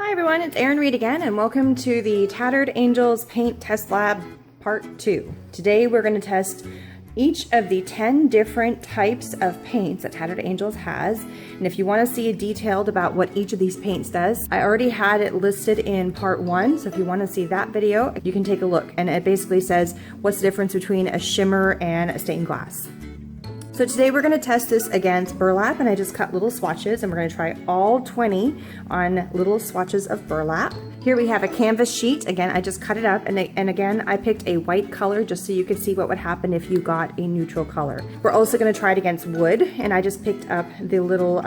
Hi everyone, it's Erin Reed again, and welcome to the Tattered Angels Paint Test Lab Part 2. Today we're going to test each of the 10 different types of paints that Tattered Angels has. And if you want to see detailed about what each of these paints does, I already had it listed in Part 1, so if you want to see that video, you can take a look. And it basically says what's the difference between a shimmer and a stained glass. So today we're going to test this against burlap, and I just cut little swatches, and we're going to try all 20 on little swatches of burlap. Here we have a canvas sheet. Again, I just cut it up, and again, I picked a white color just so you could see what would happen if you got a neutral color. We're also going to try it against wood, and I just picked up the little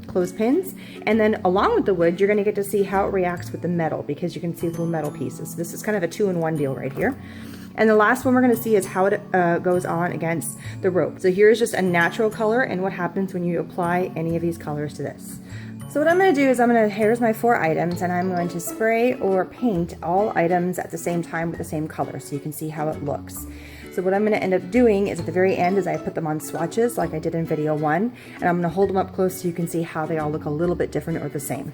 clothespins, and then along with the wood, you're going to get to see how it reacts with the metal, because you can see little metal pieces. This is kind of a 2-in-1 deal right here. And the last one we're going to see is how it goes on against the rope. So here's just a natural color and what happens when you apply any of these colors to this. So what I'm going to do is here's my 4 items, and I'm going to spray or paint all items at the same time with the same color so you can see how it looks. So what I'm going to end up doing is at the very end is I put them on swatches like I did in video 1, and I'm going to hold them up close so you can see how they all look a little bit different or the same.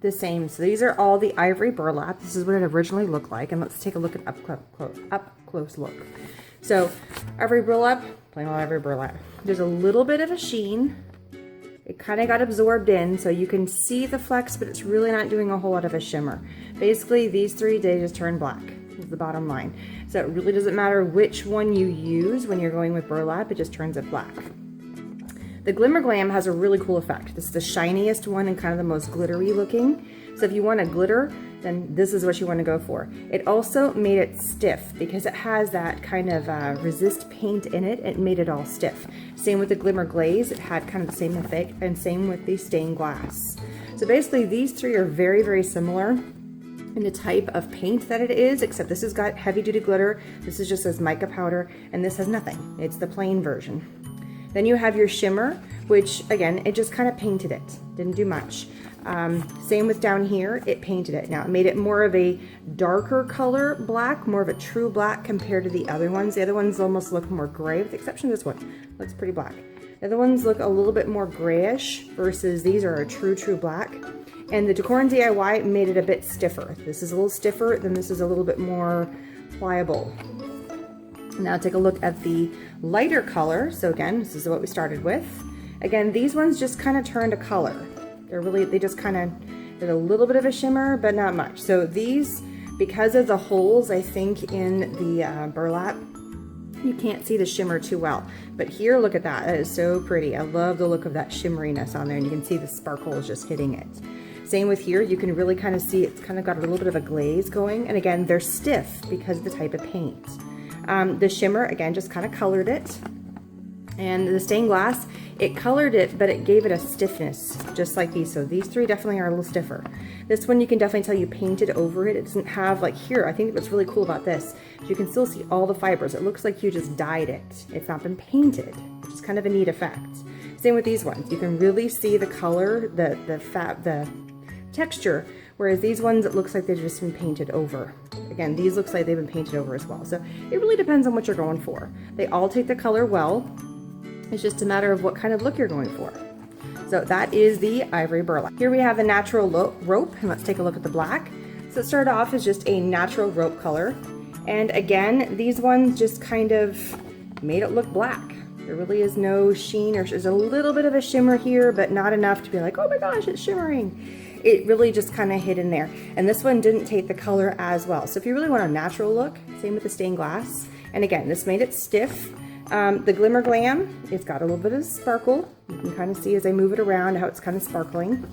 The same. So these are all the Ivory Burlap. This is what it originally looked like, and let's take a look at up close look. So Ivory Burlap, plain old Ivory Burlap. There's a little bit of a sheen. It kind of got absorbed in, so you can see the flecks, but it's really not doing a whole lot of a shimmer. Basically, these 3 they just turn black. Is the bottom line. So it really doesn't matter which one you use when you're going with burlap. It just turns it black. The Glimmer Glam has a really cool effect. This is the shiniest one and kind of the most glittery looking. So if you want a glitter, then this is what you want to go for. It also made it stiff because it has that kind of resist paint in it. It made it all stiff. Same with the Glimmer Glaze. It had kind of the same effect, and same with the stained glass. So basically these 3 are very, very similar in the type of paint that it is, except this has got heavy duty glitter. This is just as mica powder, and this has nothing. It's the plain version. Then you have your shimmer, which again, it just kind of painted it. Didn't do much. Same with down here, it painted it. Now it made it more of a darker color black, more of a true black compared to the other ones. The other ones almost look more gray, with the exception of this one. Looks pretty black. The other ones look a little bit more grayish versus these are a true black. And the Decor and DIY made it a bit stiffer. This is a little stiffer, then this is a little bit more pliable. Now take a look at the lighter color. So again, this is what we started with. Again, these ones just kind of turned a color. They just kind of did a little bit of a shimmer, but not much. So these because of the holes, I think, in the burlap, you can't see the shimmer too well. But here, look at that. That is so pretty. I love the look of that shimmeriness on there, and you can see the sparkles just hitting it. Same with here, you can really kind of see it's kind of got a little bit of a glaze going. And again, they're stiff because of the type of paint. The shimmer, again, just kind of colored it. And the stained glass, it colored it, but it gave it a stiffness, just like these. So these three definitely are a little stiffer. This one, you can definitely tell you painted over it. It doesn't have, like here, I think what's really cool about this, you can still see all the fibers. It looks like you just dyed it. It's not been painted, which is kind of a neat effect. Same with these ones. You can really see the color, the texture, whereas these ones, it looks like they've just been painted over. Again, these looks like they've been painted over as well. So it really depends on what you're going for. They all take the color well. It's just a matter of what kind of look you're going for. So that is the Ivory Burlap. Here we have a natural rope, and let's take a look at the black. So it started off as just a natural rope color. And again, these ones just kind of made it look black. There really is no sheen, or there's a little bit of a shimmer here, but not enough to be like, oh my gosh, it's shimmering. It really just kind of hid in there. And this one didn't take the color as well. So if you really want a natural look, same with the stained glass. And again, this made it stiff. The Glimmer Glam, it's got a little bit of sparkle. You can kind of see as I move it around how it's kind of sparkling.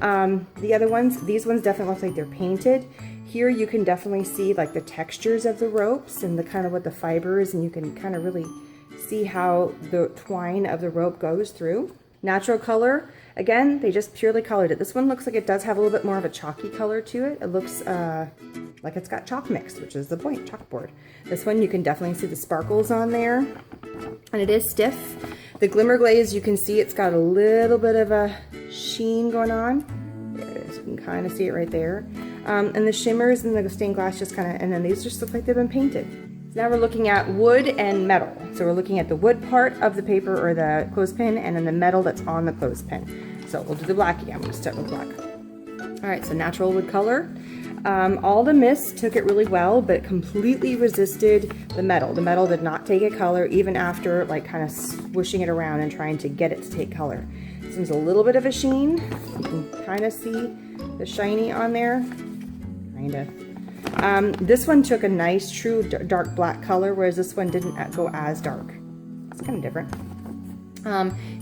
The other ones, these ones definitely look like they're painted. Here you can definitely see like the textures of the ropes and the kind of what the fibers, and you can kind of really see how the twine of the rope goes through. Natural color, again, they just purely colored it. This one looks like it does have a little bit more of a chalky color to it. It looks like it's got chalk mixed, which is the point, chalkboard. This one, you can definitely see the sparkles on there, and it is stiff. The Glimmer Glaze, you can see it's got a little bit of a sheen going on. There it is, you can kind of see it right there. And the shimmers and the stained glass just kind of, and then these just look like they've been painted. So now we're looking at wood and metal. So we're looking at the wood part of the paper or the clothespin, and then the metal that's on the clothespin. So we'll do the black again. We'll start with black. All right, so natural wood color. All the mist took it really well, but completely resisted the metal. The metal did not take a color even after like kind of swooshing it around and trying to get it to take color. This one's a little bit of a sheen. You can kind of see the shiny on there, kind of. This one took a nice true dark black color, whereas this one didn't go as dark. It's kind of different.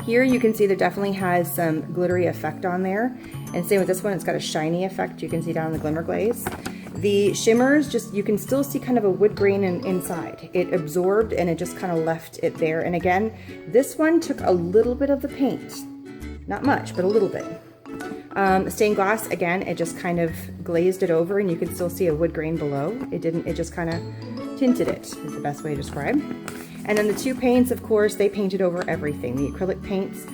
Here you can see there definitely has some glittery effect on there. And same with this one, it's got a shiny effect you can see down in the Glimmer Glaze. The shimmers, just you can still see kind of a wood grain inside. It absorbed and it just kind of left it there. And again, this one took a little bit of the paint. Not much, but a little bit. Stained glass, again, it just kind of glazed it over, and you can still see a wood grain below. It just kind of tinted it, is the best way to describe. And then the two paints, of course, they painted over everything. The acrylic paints,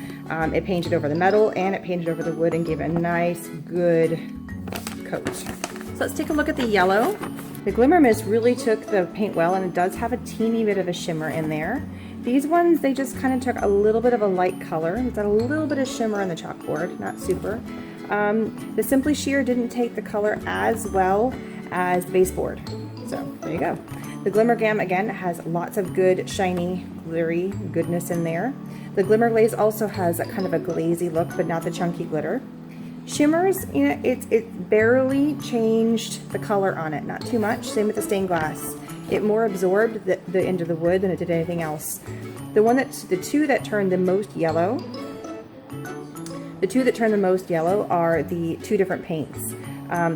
it painted over the metal and it painted over the wood and gave a nice, good coat. So let's take a look at the yellow. The Glimmer Mist really took the paint well, and it does have a teeny bit of a shimmer in there. These ones, they just kind of took a little bit of a light color. It's got a little bit of shimmer on the chalkboard, not super. The Simply Sheer didn't take the color as well as baseboard. So there you go. The Glimmer Glam, again, has lots of good, shiny, glittery goodness in there. The Glimmer Glaze also has a kind of a glazy look, but not the chunky glitter. Shimmers, you know, it barely changed the color on it, not too much. Same with the stained glass. It more absorbed the end of the wood than it did anything else. The two that turned the most yellow are the two different paints.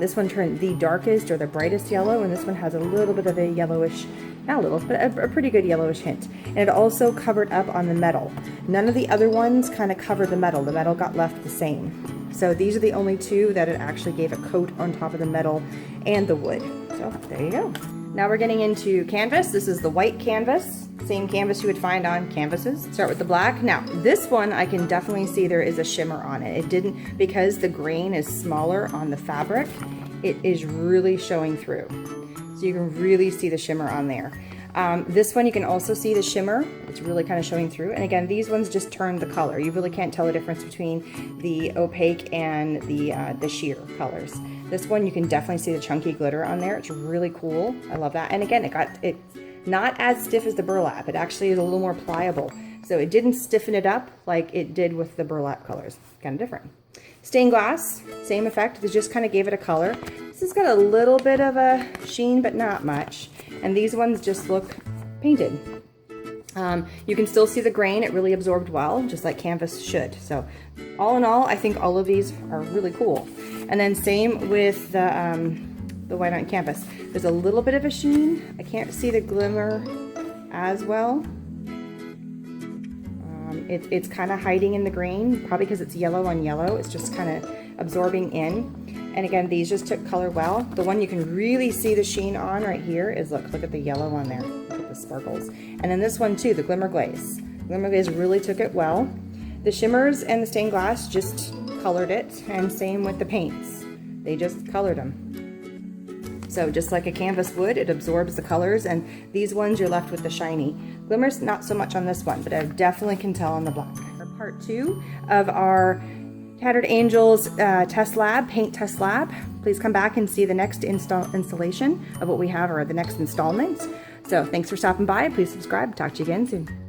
This one turned the darkest or the brightest yellow, and this one has a little bit of a yellowish, not a little, but a pretty good yellowish hint. And it also covered up on the metal. None of the other ones kind of covered the metal. The metal got left the same. So these are the only two that it actually gave a coat on top of the metal and the wood. So there you go. Now we're getting into canvas. This is the white canvas. Same canvas you would find on canvases. Start with the black. Now, this one I can definitely see there is a shimmer on it. It didn't, because the grain is smaller on the fabric, it is really showing through. So you can really see the shimmer on there. This one you can also see the shimmer. It's really kind of showing through. And again, these ones just turned the color. You really can't tell the difference between the opaque and the sheer colors. This one you can definitely see the chunky glitter on there. It's really cool. I love that. And again, it's not as stiff as the burlap. It actually is a little more pliable. So it didn't stiffen it up like it did with the burlap colors. Kind of different. Stained glass, same effect. They just kind of gave it a color. This has got a little bit of a sheen, but not much. And these ones just look painted. You can still see the grain. It really absorbed well, just like canvas should. So all in all, I think all of these are really cool. And then same with the white on canvas. There's a little bit of a sheen. I can't see the glimmer as well. It's kind of hiding in the grain, probably because it's yellow on yellow. It's just kind of absorbing in. And again, these just took color well. The one you can really see the sheen on right here is, look at the yellow on there. Look at the sparkles. And then this one too, the Glimmer Glaze. Glimmer Glaze really took it well. The shimmers and the stained glass just colored it, and same with the paints. They just colored them. So just like a canvas would, it absorbs the colors, and these ones you're left with the shiny. Glimmer's not so much on this one, but I definitely can tell on the black. For part 2 of our Tattered Angels test lab, paint test lab, please come back and see the next installation of what we have, or the next installment. So thanks for stopping by. Please subscribe. Talk to you again soon.